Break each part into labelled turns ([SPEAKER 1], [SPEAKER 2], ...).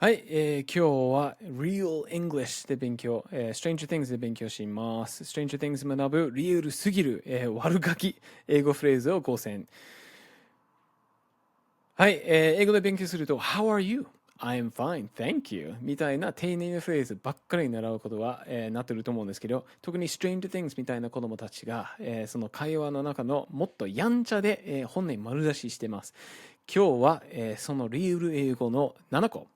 [SPEAKER 1] はい、今日は Real English で勉強、Stranger Things で勉強します。Stranger Things 学ぶリアルすぎる、悪ガキ英語フレーズを5選。はい、英語で勉強すると How are you? I'm fine, thank you みたいな丁寧なフレーズばっかり習うことは、なってると思うんですけど、特に Stranger Things みたいな子供たちが、その会話の中のもっとやんちゃで、本音丸出ししてます。今日は、そのリアル英語の7個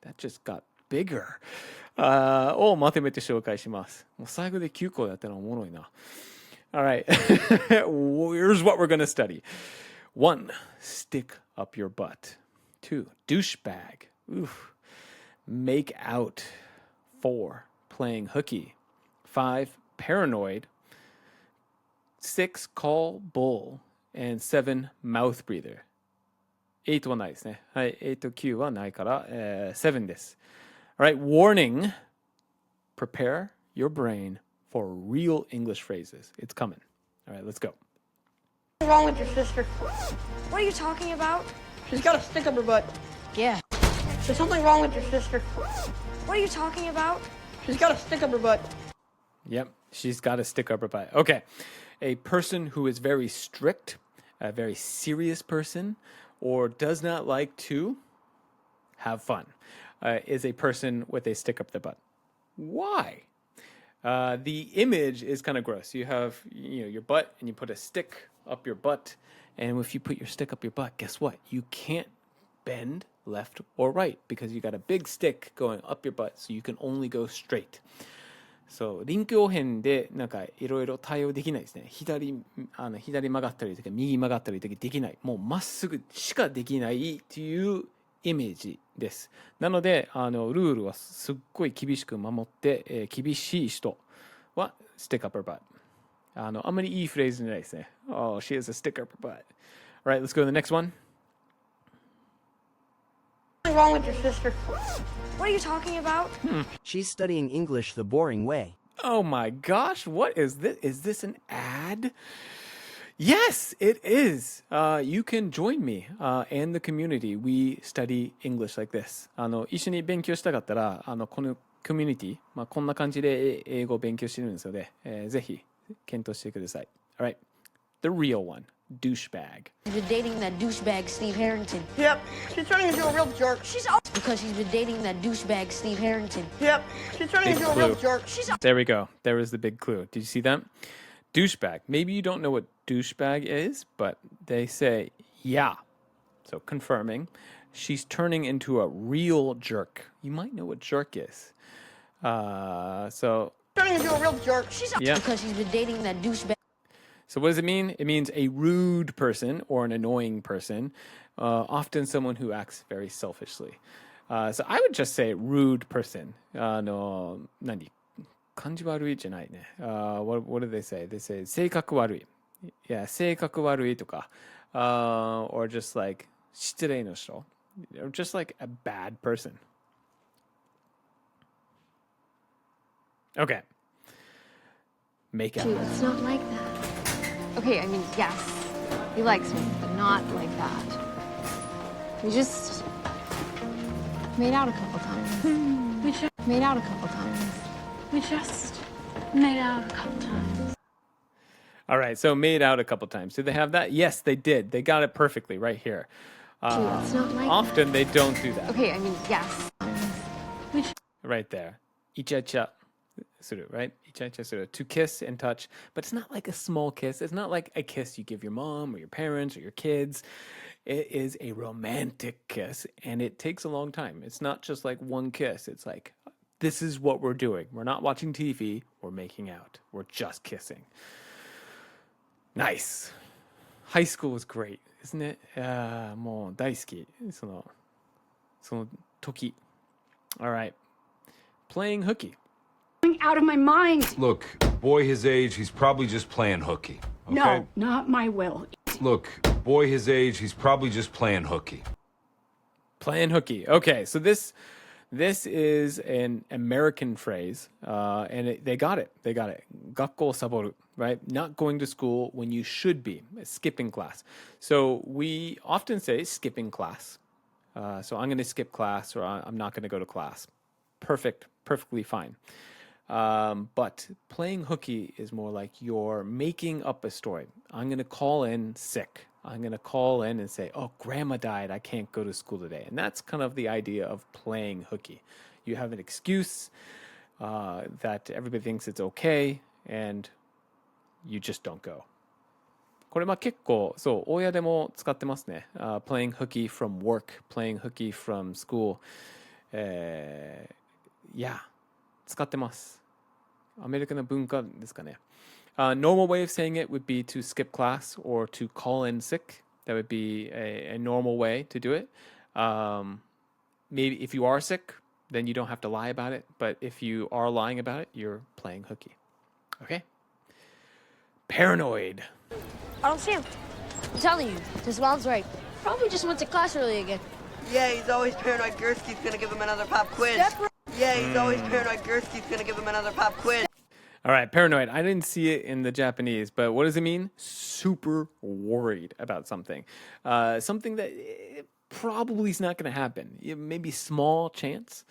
[SPEAKER 1] That just got bigger. をまとめて紹介します。もう最後で9個やったらおもろいな。Alright. Here's what we're going to study. 1. Stick up your butt. 2. Douchebag. Oof. Make out. 4. Playing hooky. 5. Paranoid. 6. Call bull. And 7. Mouth breather.8はないですね。はい、8と9はないから、7です。Alright, warning. Prepare your brain for real English phrases. It's coming. Alright, let's go.
[SPEAKER 2] What's wrong with your sister?
[SPEAKER 3] What are you talking about?
[SPEAKER 2] She's got a stick up her butt.
[SPEAKER 3] Yeah.
[SPEAKER 2] There's something wrong with your sister.
[SPEAKER 3] What are you talking about?
[SPEAKER 2] She's got a stick up her butt.
[SPEAKER 1] Yep, she's got to stick up her butt. Okay, a person who is very strict, a very serious person, or does not like to have fun, is a person with a stick up their butt. Why? The image is kind of gross. You have, your butt, and you put a stick up your butt, and if you put your stick up your butt, guess what? You can't bend left or right because you got a big stick going up your butt, so you can only go straight. そう、臨機応変でなんかいろいろ対応できないですね。左曲がったりとか右曲がったりとかできない。もうまっすぐしかできないっていうイメージです。なのでルールはすっごい厳しく守って、厳しい人は stick up her butt。あんまりいいフレーズじゃないですね。Oh, she has a stick up her butt. Alright, let's go to the next one.
[SPEAKER 2] What's wrong with your sister?
[SPEAKER 3] What are you talking about?
[SPEAKER 4] She's studying English the boring way.
[SPEAKER 1] Oh my gosh, what is this? Is this an ad? Yes, it is. You can join me and the community. We study English like this. 一緒に勉強したかったら、このコミュニティ、こんな感じで英語を勉強してるんですので、ぜひ検討してください。Alright, the real one, douchebag.
[SPEAKER 3] She's been dating that douchebag Steve Harrington.
[SPEAKER 2] Yep. She's turning into a real jerk.
[SPEAKER 3] Because she's been dating that douchebag Steve Harrington.
[SPEAKER 2] Yep. She's turning
[SPEAKER 1] Big
[SPEAKER 2] into a
[SPEAKER 1] clue.
[SPEAKER 2] real jerk.
[SPEAKER 1] There we go. There was the big clue. Did you see that? Douchebag. Maybe you don't know what douchebag is, but they say, yeah. So confirming. She's turning into a real jerk. You might know what jerk is.
[SPEAKER 2] Turning into a real jerk.
[SPEAKER 1] Yeah.
[SPEAKER 3] Because she's been dating that douchebag.
[SPEAKER 1] So what does it mean? It means a rude person or an annoying person, often someone who acts very selfishly. So I would just say rude person. 感じ悪いじゃないね。what do they say? They say 性格悪い。Yeah, 性格悪いとか。or just like 失礼の人。Or just like a bad person. Okay. Make out.
[SPEAKER 5] It's not like that. Okay, I mean, yes, he likes me, but not like that. We just made out a couple times. We just made out a couple times.
[SPEAKER 1] All right, so made out a couple times. Did they have that? Yes, they did. They got it perfectly right here.
[SPEAKER 5] It's not like
[SPEAKER 1] Often they don't do that.
[SPEAKER 5] Okay, I mean, yes.
[SPEAKER 1] Right there. イチャイチャする, right? イチャイチャする. To kiss and touch. But it's not like a small kiss. It's not like a kiss you give your mom or your parents or your kids. It is a romantic kiss, and it takes a long time. It's not just like one kiss. It's like, this is what we're doing. We're not watching TV. We're making out. We're just kissing. Nice. High school was great, isn't it? もう大好き。その時. All right. Playing hooky.
[SPEAKER 6] Out of my mind.
[SPEAKER 7] Look, boy his age, he's probably just playing hooky. Okay?
[SPEAKER 6] No, not my will.
[SPEAKER 7] Look, boy his age, he's probably just playing hooky.
[SPEAKER 1] Playing hooky. Okay, so this is an American phrase, and they got it. They got it. 学校サボる, right? Not going to school when you should be. Skipping class. So we often say skipping class. So I'm going to skip class or I'm not going to go to class. Perfectly fine. But playing hooky is more like you're making up a story. I'm going to call in sick. I'm going to call in and say, oh, grandma died. I can't go to school today. And that's kind of the idea of playing hooky. You have an excuse that everybody thinks it's okay, and you just don't go. これ結構そう親でも使ってますね。Playing hooky from work, playing hooky from school. Yeah, 使ってます。アメリカの文化ですかね。Normal way of saying it would be to skip class or to call in sick. That would be a normal way to do it. Maybe if you are sick, then you don't have to lie about it. But if you are lying about it, you're playing hooky. Okay? Paranoid.
[SPEAKER 3] I don't see him. I'm telling you, this mom's right. Probably just went to class early again.
[SPEAKER 2] Yeah, he's always paranoid Gursky's gonna give him another pop quiz. Yeah, he's always paranoid Gursky's gonna give him another pop quiz.
[SPEAKER 1] All right, paranoid. I didn't see it in the Japanese, but what does it mean? Super worried about something. Something that probably is not going to happen. Maybe small chance.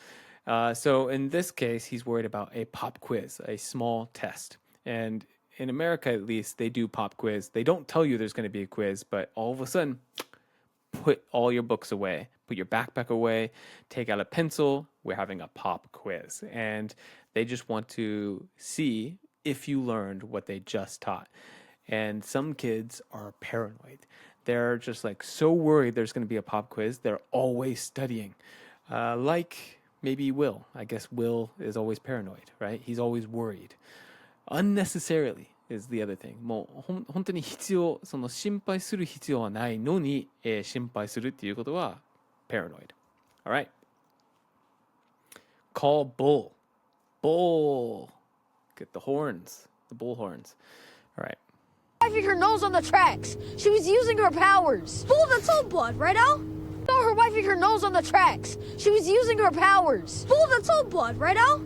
[SPEAKER 1] So in this case, he's worried about a pop quiz, a small test. And in America, at least, they do pop quiz. They don't tell you there's going to be a quiz, but all of a sudden, put all your books away, put your backpack away, take out a pencil. We're having a pop quiz. And they just want to see if you learned what they just taught. And some kids are paranoid. They're just like so worried there's going to be a pop quiz. They're always studying. Like maybe Will. I guess Will is always paranoid, right? He's always worried. Unnecessarily is the other thing. もう本当に必要、その心配する必要はないのに、心配するっていうことは paranoid. All right. Call bull. Bull. Get the horns. The bull horns. All right.
[SPEAKER 3] Wiping her nose on the tracks. She was using her powers. Bull, that's all blood, right, Al? Saw her wiping her nose on the tracks. She was using her powers. Bull, that's all blood, right, Al?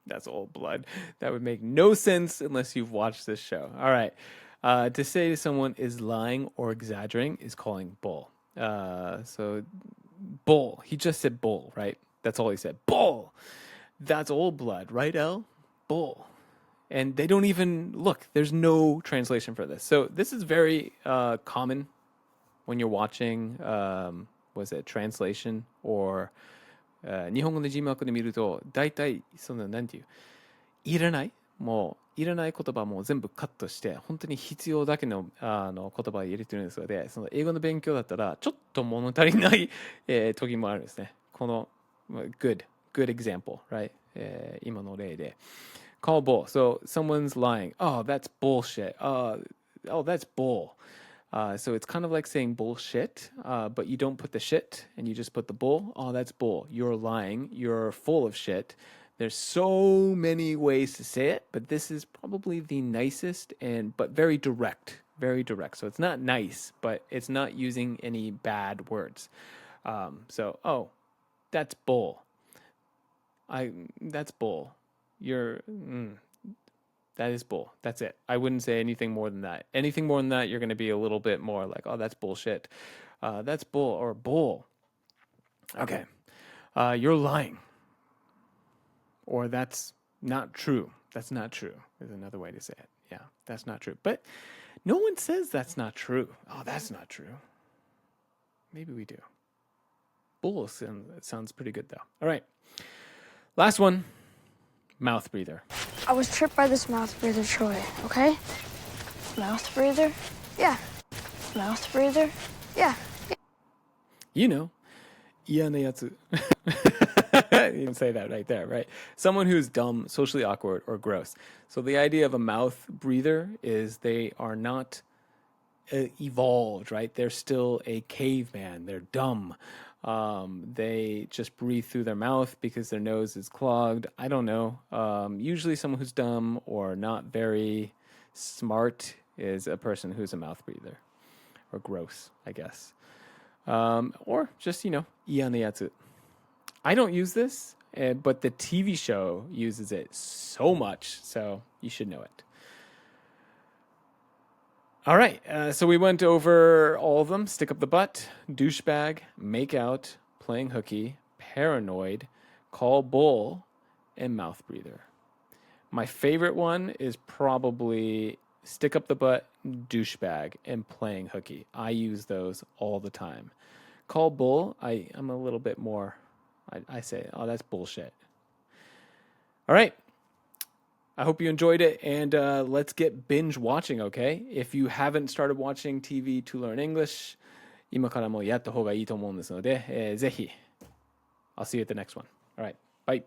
[SPEAKER 1] That's old blood. That would make no sense unless you've watched this show. All right. To say to someone is lying or exaggerating is calling bull. So bull. He just said bull, right? That's all he said. Bull. That's old blood, right, El? Bull. And they don't even look. There's no translation for this. So this is very common when you're watching, was it translation or 日本語の字幕で見ると大体そのなんていういらない言葉も全部カットして本当に必要だけの言葉を入れてるんですのでその英語の勉強だったらちょっと物足りない時もあるんですね。この good example, right? 今の例で call bull. So someone's lying. Oh, that's bullshit. Oh, that's bull. So it's kind of like saying bullshit, but you don't put the shit and you just put the bull. Oh, that's bull. You're lying. You're full of shit. There's so many ways to say it, but this is probably the nicest but very direct. Very direct. So it's not nice, but it's not using any bad words. So, oh, that's bull. That's bull. That is bull. That's it. I wouldn't say anything more than that. Anything more than that, you're going to be a little bit more like, oh, that's bullshit. That's bull or bull. Okay. You're lying. Or that's not true. That's not true is another way to say it. Yeah, that's not true. But no one says that's not true. Oh, that's not true. Maybe we do. Bull sounds pretty good, though. All right. Last one. Mouth breather.
[SPEAKER 3] I was tripped by this mouth breather, Troy, okay? Mouth breather? Yeah. Mouth breather? Yeah.
[SPEAKER 1] You know, 嫌なやつ. You can say that right there, right? Someone who's dumb, socially awkward, or gross. So the idea of a mouth breather is they are not evolved, right? They're still a caveman. They're dumb. They just breathe through their mouth because their nose is clogged. I don't know. Usually someone who's dumb or not very smart is a person who's a mouth breather. Or gross, I guess. Or just, you know, 嫌なやつ. I don't use this, but the TV show uses it so much, so you should know it. All right, so we went over all of them. Stick up the butt, douchebag, make out, playing hooky, paranoid, call bull, and mouth breather. My favorite one is probably stick up the butt, douchebag, and playing hooky. I use those all the time. Call bull, I'm a little bit more, I say, oh, that's bullshit. All right. I hope you enjoyed it, and let's get binge watching, okay? If you haven't started watching TV to learn English, 今からもやった方がいいと思うんですので、ぜひ。I'll see you at the next one. All right. Bye.